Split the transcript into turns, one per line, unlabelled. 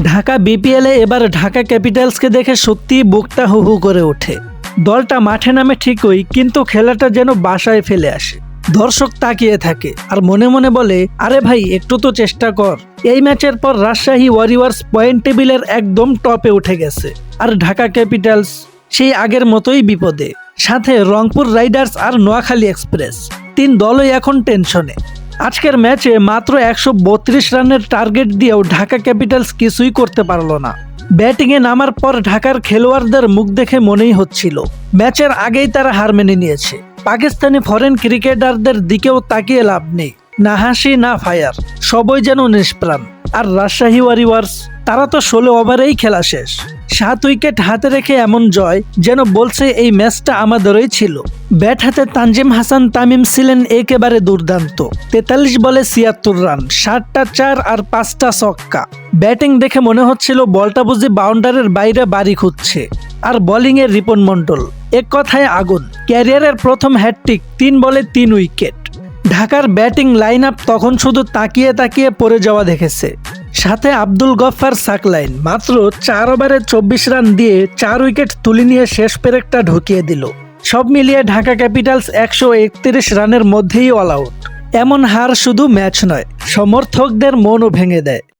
ঢাকা বিপিএলে এবার ঢাকা ক্যাপিটালসকে দেখে সত্যিই বুকটা হু হু করে ওঠে। দলটা মাঠে নামে ঠিকই, কিন্তু খেলাটা যেন বাসায় ফেলে আসে। দর্শক তাকিয়ে থাকে আর মনে মনে বলে, আরে ভাই একটু তো চেষ্টা কর। এই ম্যাচের পর রাজশাহী ওয়ারিয়র্স পয়েন্ট টেবিলের একদম টপে উঠে গেছে, আর ঢাকা ক্যাপিটালস সেই আগের মতোই বিপদে। সাথে রংপুর রাইডার্স আর নোয়াখালী এক্সপ্রেস, তিন দলই এখন টেনশনে। আজকের ম্যাচে মাত্র 132 রানের টার্গেট দিয়েও ঢাকা ক্যাপিটালস কিছুই করতে পারলো না। ব্যাটিংয়ে নামার পর ঢাকার খেলোয়াড়দের মুখ দেখে মনেই হচ্ছিল ম্যাচের আগেই তারা হার মেনে নিয়েছে। পাকিস্তানি ফরেন ক্রিকেটারদের দিকেও তাকিয়ে লাভ নেই, না হাসি না ফায়ার, সবই যেন নিষ্প্রাণ। আর রাজশাহী ওয়ারিয়র্স, তারা তো 16 ওভারেই খেলা শেষ। 7 উইকেট হাতে রেখে এমন জয় যেন বলছে এই ম্যাচটা আমাদেরই ছিল। ব্যাট হাতে তানজিম হাসান তামিম ছিলেন একেবারে দুর্দান্ত। 43 বলে 76 রান, 7টা 4 আর 5টা ছক্কা। ব্যাটিং দেখে মনে হচ্ছিল বলটা বুঝি বাউন্ডারির বাইরে বাড়ি খুঁজছে। আর বোলিংয়ে রিপন মন্ডল, এক কথায় আগুন। ক্যারিয়ারের প্রথম হ্যাটট্রিক, 3 বলে 3 উইকেট। ঢাকার ব্যাটিং লাইন আপ তখন শুধু তাকিয়ে তাকিয়ে পড়ে যাওয়া দেখেছে। সাথে আব্দুল গফফার সাকলাইন মাত্র 4 ওভারে 24 রান দিয়ে 4 উইকেট তুলে নিয়ে শেষ পেরেকটা ঢুকিয়ে দিল। সব মিলিয়ে ঢাকা ক্যাপিটালস 131 রানের মধ্যেই অল আউট। এমন হার শুধু ম্যাচ নয়, সমর্থকদের মনও ভেঙে দেয়।